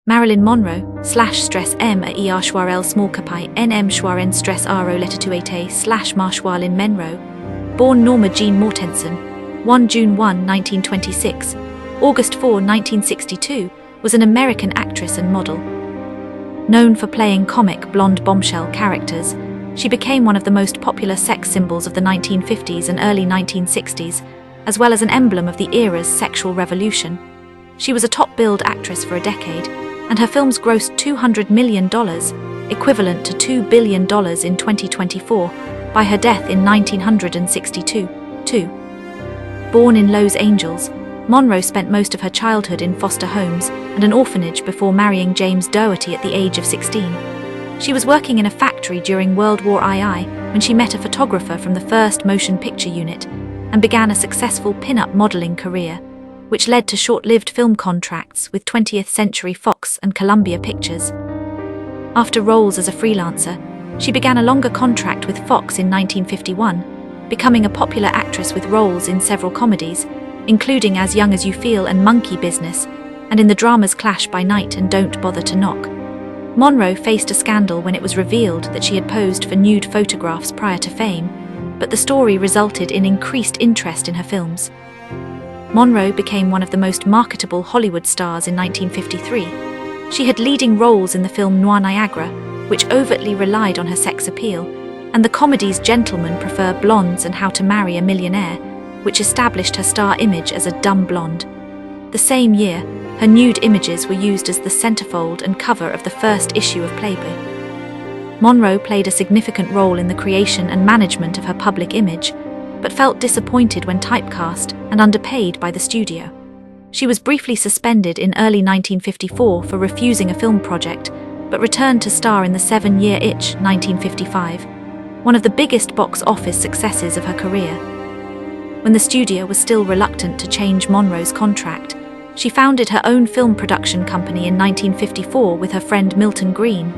Marilyn Monroe, /stress M a er Schwarel small kapai nm Schwaren stress ro letter 28 / Marshwalin Monroe, born Norma Jean Mortensen, 1 June 1, 1926, August 4, 1962, was an American actress and model. Known for playing comic blonde bombshell characters, she became one of the most popular sex symbols of the 1950s and early 1960s, as well as an emblem of the era's sexual revolution. She was a top-billed actress for a decade, and her films grossed $200 million, equivalent to $2 billion in 2024, by her death in 1962. Born in Los Angeles, Monroe spent most of her childhood in foster homes and an orphanage before marrying James Dougherty at the age of 16. She was working in a factory during World War II when she met a photographer from the first motion picture unit and began a successful pin-up modeling career, which led to short-lived film contracts with 20th Century Fox and Columbia Pictures. After roles as a freelancer, she began a longer contract with Fox in 1951, becoming a popular actress with roles in several comedies, including As Young as You Feel and Monkey Business, and in the dramas Clash by Night and Don't Bother to Knock. Monroe faced a scandal when it was revealed that she had posed for nude photographs prior to fame, but the story resulted in increased interest in her films. Monroe became one of the most marketable Hollywood stars in 1953. She had leading roles in the film Noir Niagara, which overtly relied on her sex appeal, and the comedies Gentlemen Prefer Blondes and How to Marry a Millionaire, which established her star image as a dumb blonde. The same year, her nude images were used as the centerfold and cover of the first issue of Playboy. Monroe played a significant role in the creation and management of her public image, but felt disappointed when typecast and underpaid by the studio. She was briefly suspended in early 1954 for refusing a film project, but returned to star in The 7-Year Itch, 1955, one of the biggest box office successes of her career. When the studio was still reluctant to change Monroe's contract, she founded her own film production company in 1954 with her friend Milton Green.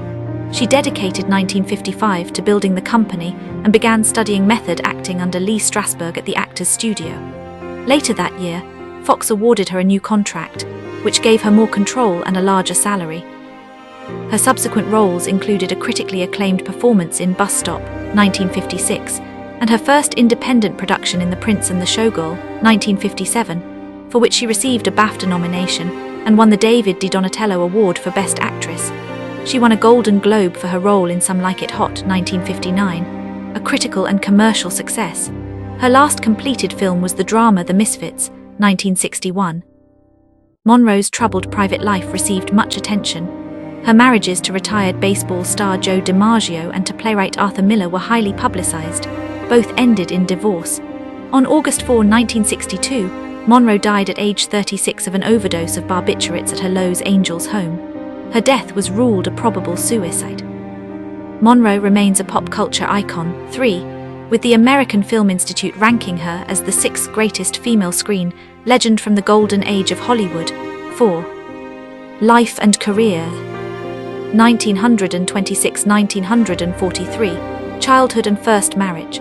She dedicated 1955 to building the company and began studying method acting under Lee Strasberg at the Actors Studio. Later that year, Fox awarded her a new contract, which gave her more control and a larger salary. Her subsequent roles included a critically acclaimed performance in Bus Stop, 1956, and her first independent production in The Prince and the Showgirl, 1957, for which she received a BAFTA nomination and won the David Di Donatello Award for Best Actress. She won a Golden Globe for her role in Some Like It Hot, 1959, a critical and commercial success. Her last completed film was the drama The Misfits, 1961. Monroe's troubled private life received much attention. Her marriages to retired baseball star Joe DiMaggio and to playwright Arthur Miller were highly publicized. Both ended in divorce. On August 4, 1962, Monroe died at age 36 of an overdose of barbiturates at her Los Angeles home. Her death was ruled a probable suicide. Monroe remains a pop culture icon, 3, with the American Film Institute ranking her as the 6th greatest female screen legend from the golden age of Hollywood. 4. Life and career. 1926–1943, childhood and first marriage.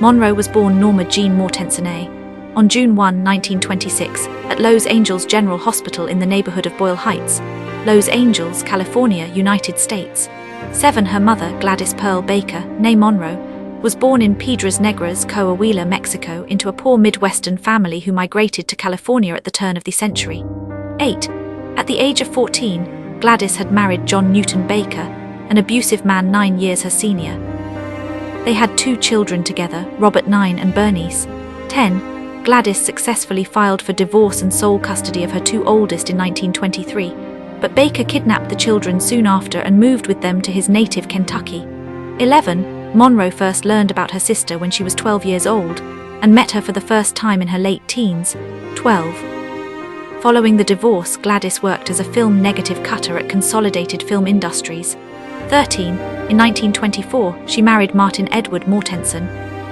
Monroe was born Norma Jean Mortensen on June 1, 1926, at Los Angeles General Hospital in the neighborhood of Boyle Heights, Los Angeles, California, United States. 7. Her mother, Gladys Pearl Baker, née Monroe, was born in Piedras Negras, Coahuila, Mexico, into a poor Midwestern family who migrated to California at the turn of the century. 8. At the age of 14, Gladys had married John Newton Baker, an abusive man 9 years her senior. They had 2 children together, Robert 9 and Bernice. 10. Gladys successfully filed for divorce and sole custody of her 2 oldest in 1923, but Baker kidnapped the children soon after and moved with them to his native Kentucky. 11. Monroe first learned about her sister when she was 12 years old, and met her for the first time in her late teens. 12. Following the divorce, Gladys worked as a film negative cutter at Consolidated Film Industries. 13. In 1924, she married Martin Edward Mortensen,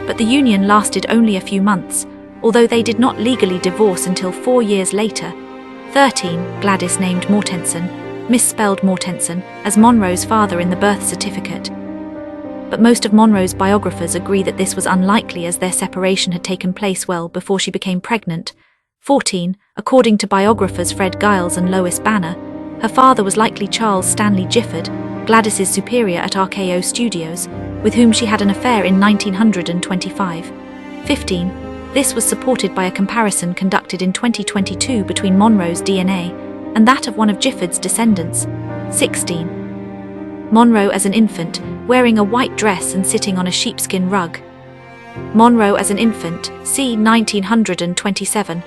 but the union lasted only a few months, although they did not legally divorce until 4 years later. 13. Gladys named Mortensen, misspelled Mortensen, as Monroe's father in the birth certificate. But most of Monroe's biographers agree that this was unlikely as their separation had taken place well before she became pregnant. 14. According to biographers Fred Giles and Lois Banner, Her father was likely Charles Stanley Gifford, Gladys's superior at RKO Studios, with whom she had an affair in 1925. 15. This was supported by a comparison conducted in 2022 between Monroe's DNA and that of one of Gifford's descendants. 16. Monroe as an infant, wearing a white dress and sitting on a sheepskin rug. Monroe as an infant, c. 1927.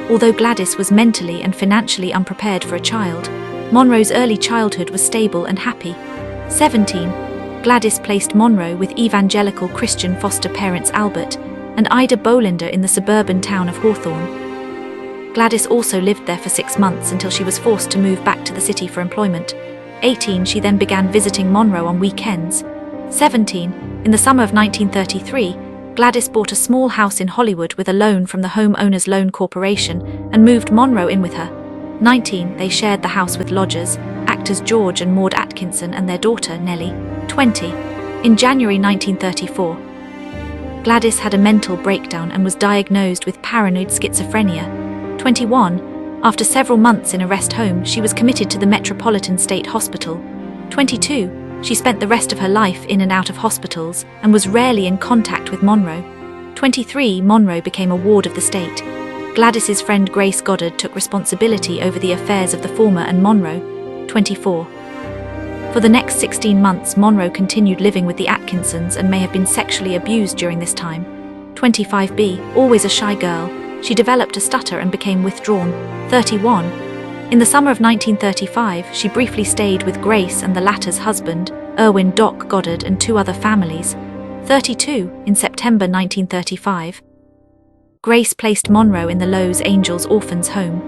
Although Gladys was mentally and financially unprepared for a child, Monroe's early childhood was stable and happy. 17. Gladys placed Monroe with evangelical Christian foster parents Albert and Ida Bolinder in the suburban town of Hawthorne. Gladys also lived there for 6 months until she was forced to move back to the city for employment. 18. She then began visiting Monroe on weekends. 17. In the summer of 1933, Gladys bought a small house in Hollywood with a loan from the Homeowners Loan Corporation and moved Monroe in with her. 19. They shared the house with lodgers, actors George and Maud Atkinson and their daughter Nellie. 20. In January 1934, Gladys had a mental breakdown and was diagnosed with paranoid schizophrenia. 21. After several months in a rest home, she was committed to the Metropolitan State Hospital. 22. She spent the rest of her life in and out of hospitals and was rarely in contact with Monroe. 23. Monroe became a ward of the state. Gladys's friend Grace Goddard took responsibility over the affairs of the former and Monroe. 24. For the next 16 months, Monroe continued living with the Atkinsons and may have been sexually abused during this time. 25b. Always a shy girl, she developed a stutter and became withdrawn. 31. In the summer of 1935, she briefly stayed with Grace and the latter's husband, Irwin Doc Goddard, and 2 other families. 32. In September 1935, Grace placed Monroe in the Los Angeles Orphans' Home.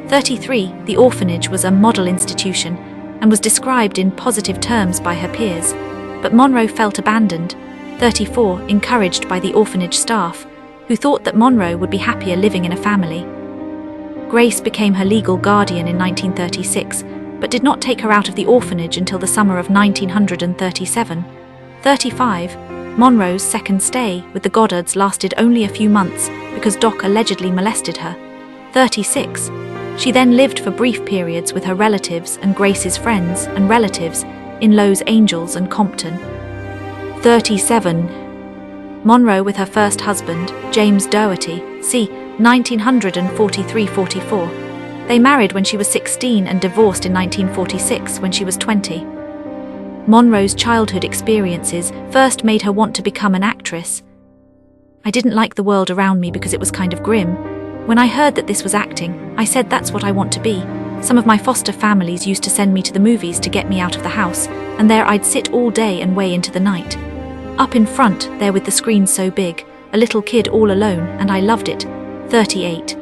33. The orphanage was a model institution and was described in positive terms by her peers, but Monroe felt abandoned. 34. Encouraged by the orphanage staff, who thought that Monroe would be happier living in a family, Grace became her legal guardian in 1936, but did not take her out of the orphanage until the summer of 1937. 35. Monroe's second stay with the Goddards lasted only a few months because Doc allegedly molested her. 36. She then lived for brief periods with her relatives and Grace's friends and relatives in Los Angeles and Compton. 37. Monroe with her first husband, James Doherty, c. 1943-44. They married when she was 16 and divorced in 1946 when she was 20. Monroe's childhood experiences first made her want to become an actress. I didn't like the world around me because it was kind of grim. When I heard that this was acting, I said that's what I want to be. Some of my foster families used to send me to the movies to get me out of the house, and there I'd sit all day and way into the night. Up in front, there with the screen so big, a little kid all alone, and I loved it. 38.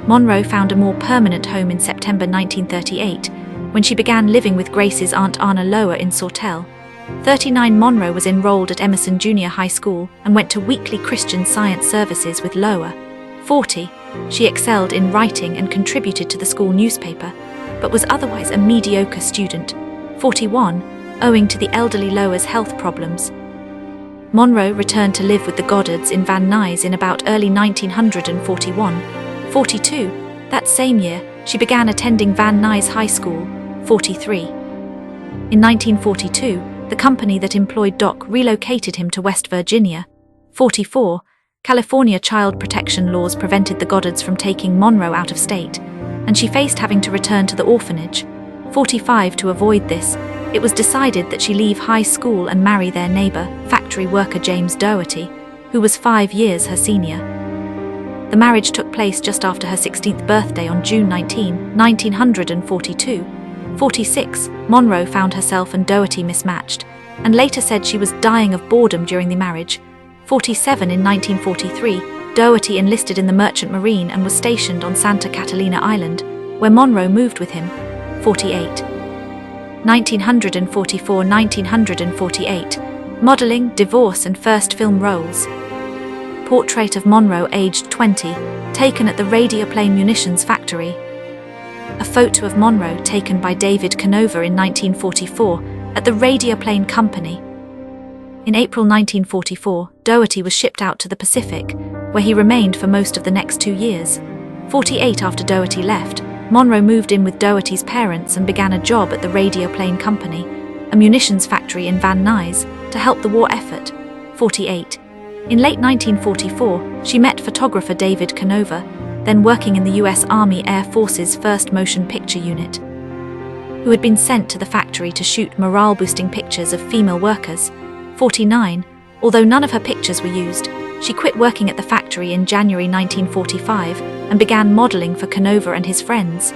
Monroe found a more permanent home in September 1938, when she began living with Grace's Aunt Anna Lower in Sawtell. 39. Monroe was enrolled at Emerson Junior High School and went to weekly Christian Science services with Lower. 40. She excelled in writing and contributed to the school newspaper, but was otherwise a mediocre student. 41. Owing to the elderly Lower's health problems, Monroe returned to live with the Goddards in Van Nuys in about early 1941. 42. That same year, she began attending Van Nuys High School. 43. In 1942, the company that employed Doc relocated him to West Virginia. 44. California child protection laws prevented the Goddards from taking Monroe out of state, and she faced having to return to the orphanage. 45. To avoid this, it was decided that she leave high school and marry their neighbor, factory worker James Doherty, who was 5 years her senior. The marriage took place just after her 16th birthday on June 19, 1942. 46. Monroe found herself and Doherty mismatched, and later said she was dying of boredom during the marriage. 47. In 1943, Doherty enlisted in the Merchant Marine and was stationed on Santa Catalina Island, where Monroe moved with him. 48. 1944-1948, modeling, divorce and first film roles. Portrait of Monroe aged 20, taken at the Radioplane Munitions Factory. A photo of Monroe taken by David Canova in 1944 at the Radioplane Company. In April 1944, Doherty was shipped out to the Pacific, where he remained for most of the next 2 years. 48. After Doherty left, Monroe moved in with Doherty's parents and began a job at the Radio Plane Company, a munitions factory in Van Nuys, to help the war effort. 48. In late 1944, she met photographer David Canova, then working in the US Army Air Force's 1st Motion Picture Unit, who had been sent to the factory to shoot morale-boosting pictures of female workers. 49. Although none of her pictures were used, she quit working at the factory in January 1945 and began modeling for Canova and his friends.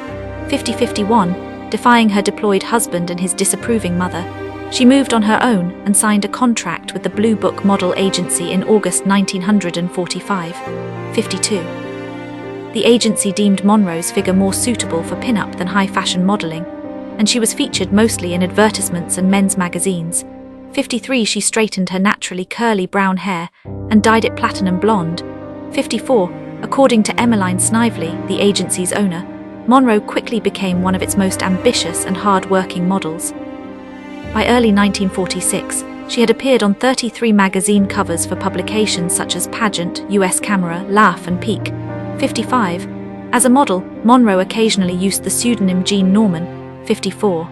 50-51. Defying her deployed husband and his disapproving mother, she moved on her own and signed a contract with the Blue Book Model Agency in August 1945. 52. The agency deemed Monroe's figure more suitable for pin-up than high-fashion modeling, and she was featured mostly in advertisements and men's magazines. 53. She straightened her naturally curly brown hair and dyed it platinum blonde. 54. According to Emmeline Snively, the agency's owner, Monroe quickly became one of its most ambitious and hard-working models. By early 1946, she had appeared on 33 magazine covers for publications such as Pageant, US Camera, Laugh and Peak. 55. As a model, Monroe occasionally used the pseudonym Jean Norman. 54.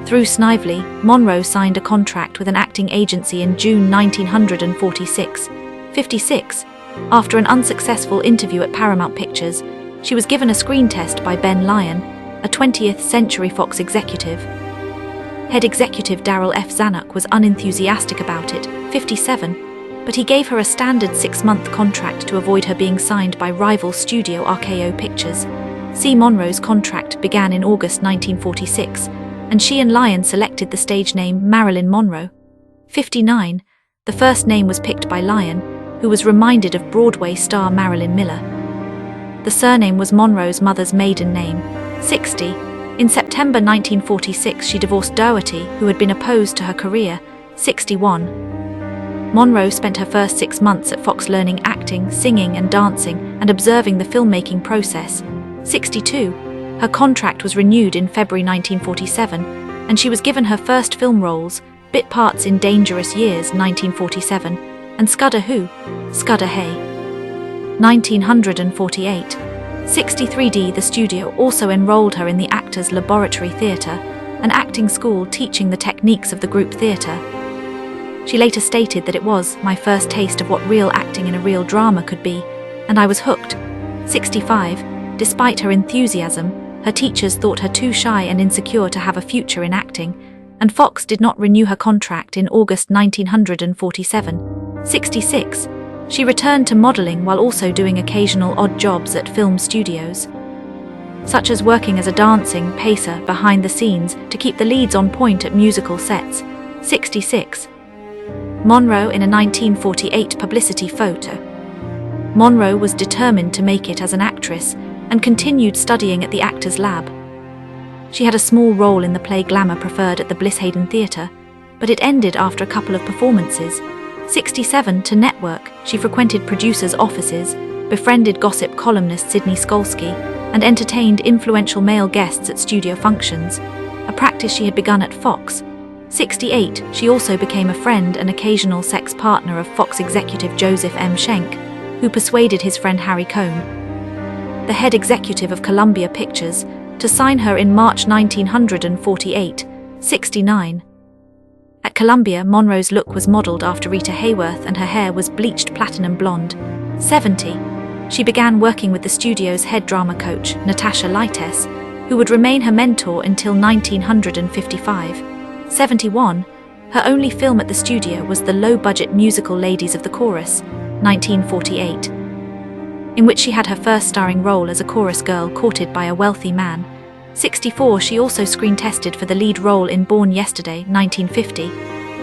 Through Snively, Monroe signed a contract with an acting agency in June 1946. 56. After an unsuccessful interview at Paramount Pictures, she was given a screen test by Ben Lyon, a 20th Century Fox executive. Head executive Darrell F. Zanuck was unenthusiastic about it. 57. But he gave her a standard 6-month contract to avoid her being signed by rival studio RKO Pictures. C. Monroe's contract began in August 1946, and she and Lyon selected the stage name Marilyn Monroe. 59. The first name was picked by Lyon, who was reminded of Broadway star Marilyn Miller. The surname was Monroe's mother's maiden name. 60. In September 1946, she divorced Doherty, who had been opposed to her career. 61. Monroe spent her first 6 months at Fox learning acting, singing and dancing, and observing the filmmaking process. 62. Her contract was renewed in February 1947, and she was given her first film roles, bit parts in Dangerous Years 1947, and Scudder Who? Scudder Hay. 1948. 63D. The studio also enrolled her in the Actors Laboratory Theatre, an acting school teaching the techniques of the group theatre. She later stated that it was my first taste of what real acting in a real drama could be, and I was hooked. 65. Despite her enthusiasm, her teachers thought her too shy and insecure to have a future in acting, and Fox did not renew her contract in August 1947. 66. She returned to modeling while also doing occasional odd jobs at film studios, such as working as a dancing pacer behind the scenes to keep the leads on point at musical sets. 66. Monroe in a 1948 publicity photo. Monroe was determined to make it as an actress and continued studying at the Actors Lab. She had a small role in the play Glamour Preferred at the Blisshaden Theatre, but it ended after a couple of performances. 67. To network, she frequented producers' offices, befriended gossip columnist Sidney Skolsky, and entertained influential male guests at studio functions, a practice she had begun at Fox. 68. She also became a friend and occasional sex partner of Fox executive Joseph M. Schenck, who persuaded his friend Harry Cohn, the head executive of Columbia Pictures, to sign her in March 1948. 69. At Columbia, Monroe's look was modelled after Rita Hayworth and her hair was bleached platinum blonde. 70. She began working with the studio's head drama coach, Natasha Lites, who would remain her mentor until 1955. 71. Her only film at the studio was the low-budget musical Ladies of the Chorus, 1948, in which she had her first starring role as a chorus girl courted by a wealthy man. 64. She also screen-tested for the lead role in Born Yesterday, 1950,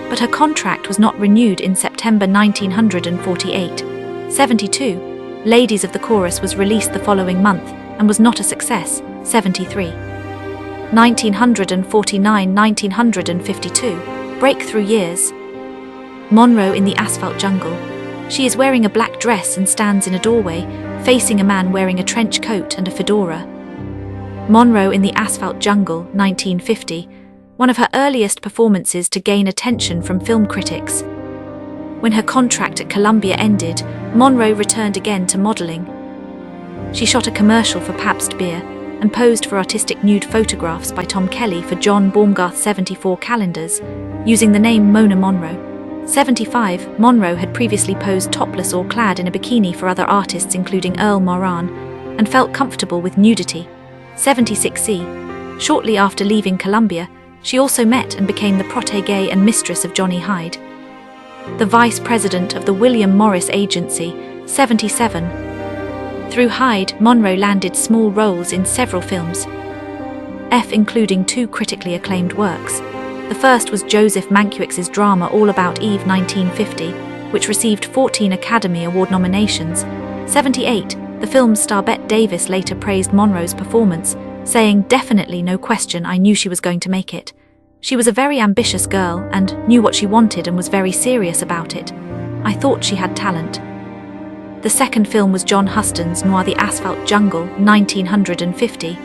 but her contract was not renewed in September 1948. 72. Ladies of the Chorus was released the following month and was not a success. 73. 1949-1952. Breakthrough years. Monroe in the Asphalt Jungle. She is wearing a black dress and stands in a doorway, facing a man wearing a trench coat and a fedora. Monroe in the Asphalt Jungle, 1950, one of her earliest performances to gain attention from film critics. When her contract at Columbia ended, Monroe returned again to modeling. She shot a commercial for Pabst Beer, and posed for artistic nude photographs by Tom Kelly for John Baumgarth 74 calendars, using the name Mona Monroe. 75. Monroe had previously posed topless or clad in a bikini for other artists including Earl Moran, and felt comfortable with nudity. 76c. Shortly after leaving Columbia, she also met and became the protégée and mistress of Johnny Hyde, the vice president of the William Morris Agency. 77. Through Hyde, Monroe landed small roles in several films, including 2 critically acclaimed works. The first was Joseph Mankiewicz's drama All About Eve 1950, which received 14 Academy Award nominations. 78. The film's star Bette Davis later praised Monroe's performance, saying, "Definitely no question, I knew she was going to make it. She was a very ambitious girl and knew what she wanted and was very serious about it. I thought she had talent." The second film was John Huston's noir The Asphalt Jungle 1950.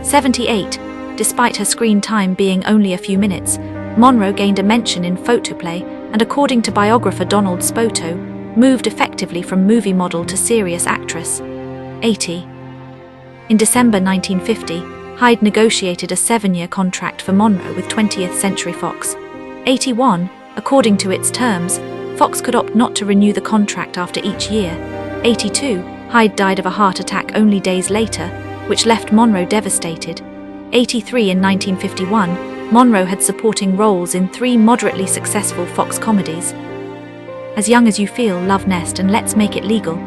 78. Despite her screen time being only a few minutes, Monroe gained a mention in photoplay and, according to biographer Donald Spoto, moved effectively from movie model to serious actress. 80. In December 1950, Hyde negotiated a 7-year contract for Monroe with 20th Century Fox. 81. According to its terms, Fox could opt not to renew the contract after each year. 82. Hyde died of a heart attack only days later, which left Monroe devastated. 83. In 1951, Monroe had supporting roles in 3 moderately successful Fox comedies: As Young as You Feel, Love Nest, and Let's Make It Legal.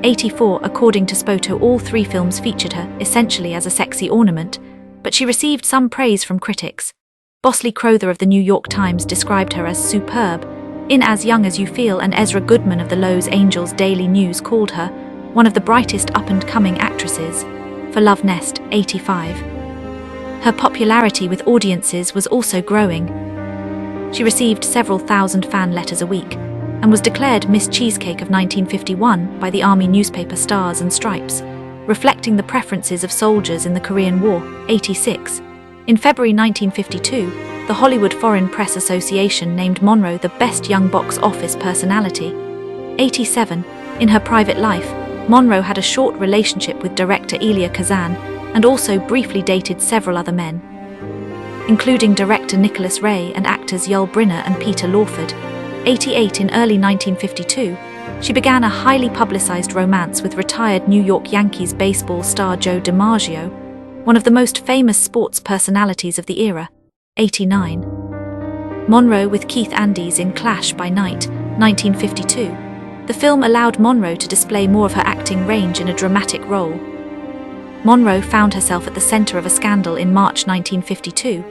84. According to Spoto, all 3 films featured her, essentially as a sexy ornament, but she received some praise from critics. Bosley Crowther of the New York Times described her as superb in As Young as You Feel, and Ezra Goodman of the Los Angeles Daily News called her one of the brightest up-and-coming actresses. For Love Nest. 85. Her popularity with audiences was also growing. She received several thousand fan letters a week, and was declared Miss Cheesecake of 1951 by the Army newspaper Stars and Stripes, reflecting the preferences of soldiers in the Korean War. 86. In February 1952, the Hollywood Foreign Press Association named Monroe the best young box office personality. 87. In her private life, Monroe had a short relationship with director Elia Kazan and also briefly dated several other men, including director Nicholas Ray and actors Yul Brynner and Peter Lawford. 88. In early 1952, she began a highly publicized romance with retired New York Yankees baseball star Joe DiMaggio, one of the most famous sports personalities of the era. 89. Monroe with Keith Andes in Clash by Night, 1952. The film allowed Monroe to display more of her acting range in a dramatic role. Monroe found herself at the center of a scandal in March 1952,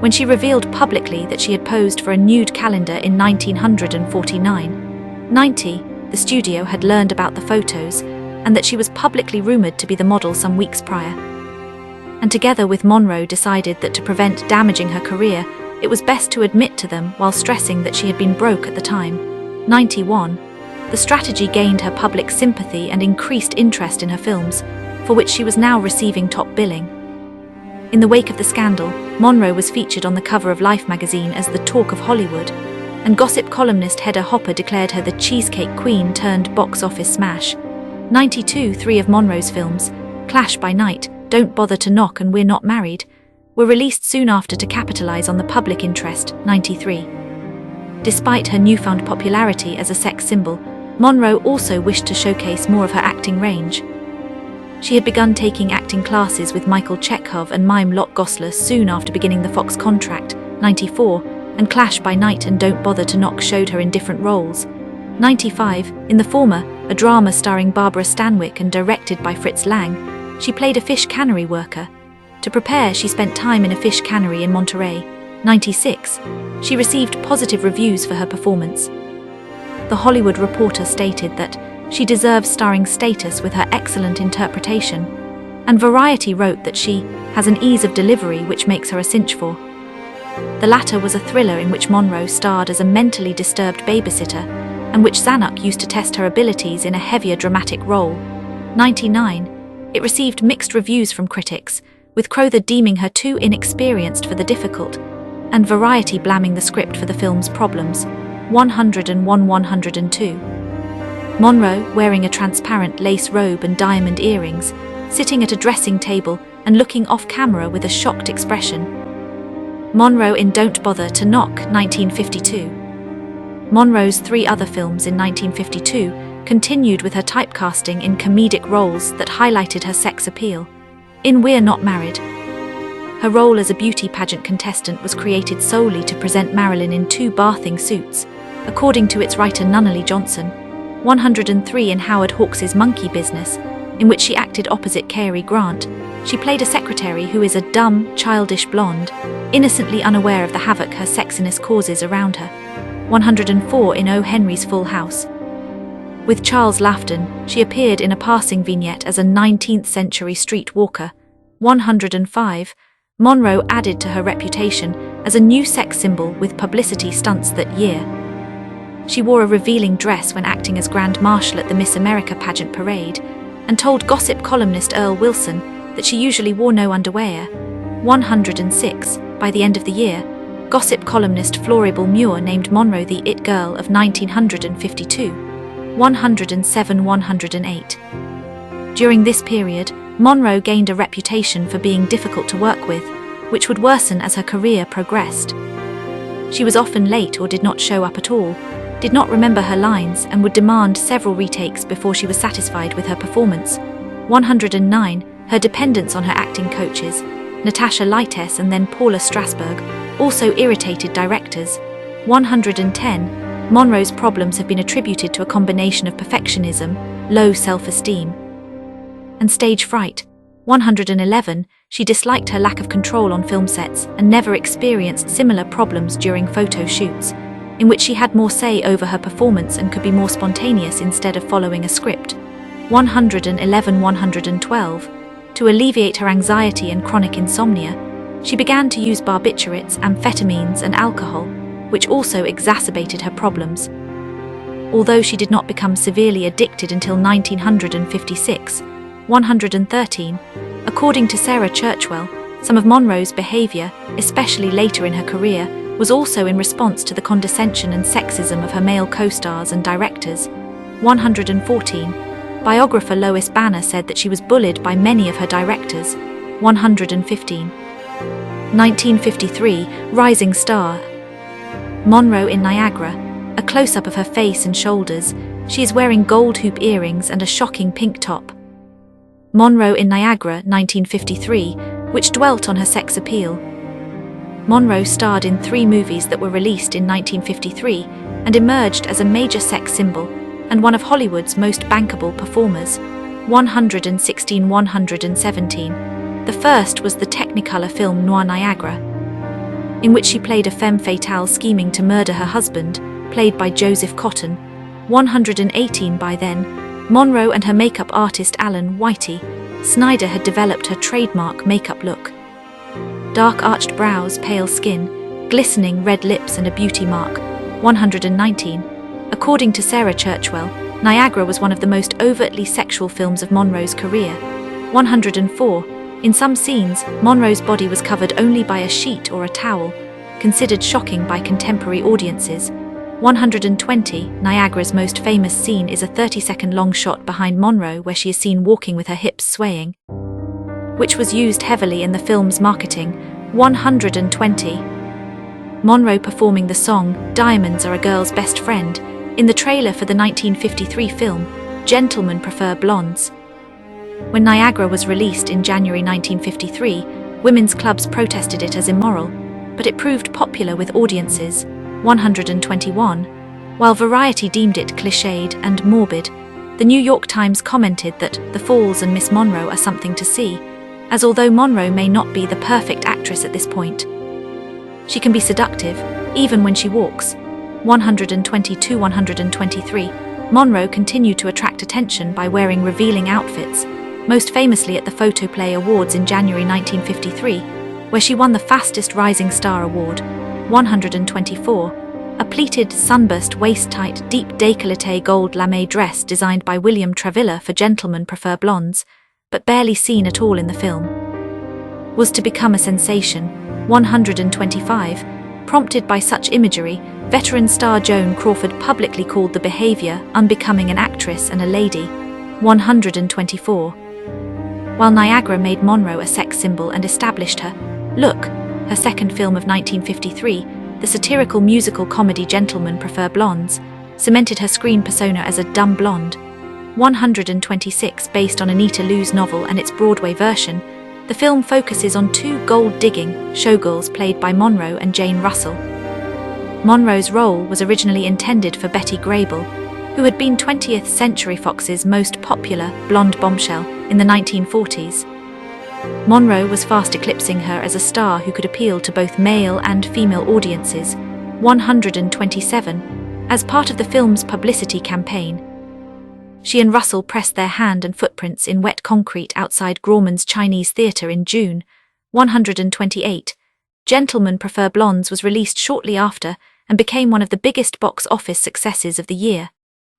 when she revealed publicly that she had posed for a nude calendar in 1949. 90. The studio had learned about the photos, and that she was publicly rumored to be the model some weeks prior, and together with Monroe decided that to prevent damaging her career, it was best to admit to them while stressing that she had been broke at the time. 91. The strategy gained her public sympathy and increased interest in her films, for which she was now receiving top billing. In the wake of the scandal, Monroe was featured on the cover of Life magazine as the talk of Hollywood, and gossip columnist Hedda Hopper declared her the Cheesecake Queen turned box office smash. 92. 3 of Monroe's films, Clash by Night, Don't Bother to Knock, and We're Not Married, were released soon after to capitalize on the public interest. 93. Despite her newfound popularity as a sex symbol, Monroe also wished to showcase more of her acting range. She had begun taking acting classes with Michael Chekhov and mime Lot Gosler soon after beginning the Fox contract. 94. And Clash by Night and Don't Bother to Knock showed her in different roles. 95. In the former, a drama starring Barbara Stanwyck and directed by Fritz Lang, she played a fish cannery worker. To prepare, she spent time in a fish cannery in Monterey. 96. She received positive reviews for her performance. The Hollywood Reporter stated that she deserves starring status with her excellent interpretation, and Variety wrote that she has an ease of delivery which makes her a cinch for. The latter was a thriller in which Monroe starred as a mentally disturbed babysitter, and which Zanuck used to test her abilities in a heavier dramatic role. 99. It received mixed reviews from critics, with Crowther deeming her too inexperienced for the difficult, and Variety blaming the script for the film's problems. 101. 102. Monroe, wearing a transparent lace robe and diamond earrings, sitting at a dressing table, and looking off camera with a shocked expression. Monroe in Don't Bother to Knock, 1952. Monroe's three other films in 1952 continued with her typecasting in comedic roles that highlighted her sex appeal. In We're Not Married, her role as a beauty pageant contestant was created solely to present Marilyn in two bathing suits, according to its writer Nunnally Johnson. 103 in Howard Hawks's Monkey Business, in which she acted opposite Cary Grant, she played a secretary who is a dumb, childish blonde, innocently unaware of the havoc her sexiness causes around her. 104 in O. Henry's Full House. With Charles Laughton, she appeared in a passing vignette as a 19th-century streetwalker. 105, Monroe added to her reputation as a new sex symbol with publicity stunts that year. She wore a revealing dress when acting as Grand Marshal at the Miss America pageant parade, and told gossip columnist Earl Wilson that she usually wore no underwear. 106, by the end of the year, gossip columnist Floribel Muir named Monroe the It Girl of 1952. 107-108. During this period, Monroe gained a reputation for being difficult to work with, which would worsen as her career progressed. She was often late or did not show up at all, did not remember her lines, and would demand several retakes before she was satisfied with her performance. 109, her dependence on her acting coaches, Natasha Lytess and then Paula Strasberg, also irritated directors. 110, Monroe's problems have been attributed to a combination of perfectionism, low self-esteem, and stage fright. 111, she disliked her lack of control on film sets and never experienced similar problems during photo shoots, in which she had more say over her performance and could be more spontaneous instead of following a script. 111-112, to alleviate her anxiety and chronic insomnia, she began to use barbiturates, amphetamines, and alcohol, which also exacerbated her problems. Although she did not become severely addicted until 1956, 113, according to Sarah Churchwell, some of Monroe's behavior, especially later in her career, was also in response to the condescension and sexism of her male co-stars and directors. 114, biographer Lois Banner said that she was bullied by many of her directors. 115. 1953, rising star. Monroe in Niagara, a close-up of her face and shoulders. She is wearing gold hoop earrings and a shocking pink top. Monroe in Niagara, 1953, which dwelt on her sex appeal. Monroe starred in 3 movies that were released in 1953 and emerged as a major sex symbol and one of Hollywood's most bankable performers. 116-117. The first was the Technicolor film Noir Niagara, in which she played a femme fatale scheming to murder her husband, played by Joseph Cotton. 118. By then, Monroe and her makeup artist Alan Whitey Snyder had developed her trademark makeup look. Dark arched brows, pale skin, glistening red lips and a beauty mark. 119. According to Sarah Churchwell, Niagara was one of the most overtly sexual films of Monroe's career. 104. In some scenes, Monroe's body was covered only by a sheet or a towel, considered shocking by contemporary audiences. 120. Niagara's most famous scene is a 30-second long shot behind Monroe where she is seen walking with her hips swaying, which was used heavily in the film's marketing. 120. Monroe performing the song "Diamonds Are a Girl's Best Friend" in the trailer for the 1953 film Gentlemen Prefer Blondes. When Niagara was released in January 1953, women's clubs protested it as immoral, but it proved popular with audiences. 121. While Variety deemed it cliched and morbid, the New York Times commented that The Falls and Miss Monroe are something to see, as although Monroe may not be the perfect actress at this point, she can be seductive, even when she walks. 122-123. Monroe continued to attract attention by wearing revealing outfits, most famously at the Photoplay Awards in January 1953, where she won the Fastest Rising Star Award. 124. A pleated, sunburst, waist-tight, deep décolleté gold lame dress designed by William Travilla for Gentlemen Prefer Blondes, but barely seen at all in the film, was to become a sensation. 125. Prompted by such imagery, veteran star Joan Crawford publicly called the behavior unbecoming an actress and a lady. 124. while Niagara made Monroe a sex symbol and established her. Look, her second film of 1953, the satirical musical comedy Gentlemen Prefer Blondes, cemented her screen persona as a dumb blonde. 126, based on Anita Lou's novel and its Broadway version, the film focuses on two gold-digging showgirls played by Monroe and Jane Russell. Monroe's role was originally intended for Betty Grable, who had been 20th Century Fox's most popular blonde bombshell in the 1940s. Monroe was fast eclipsing her as a star who could appeal to both male and female audiences. 127, as part of the film's publicity campaign, she and Russell pressed their hand and footprints in wet concrete outside Grauman's Chinese Theatre in June. 128, Gentlemen Prefer Blondes was released shortly after and became one of the biggest box office successes of the year.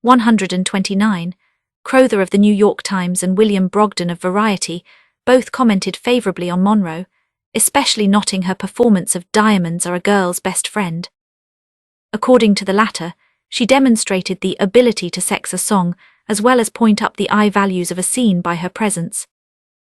129, Crowther of the New York Times and William Brogden of Variety both commented favorably on Monroe, especially noting her performance of Diamonds Are a Girl's Best Friend. According to the latter, she demonstrated the ability to sex a song as well as point up the eye values of a scene by her presence.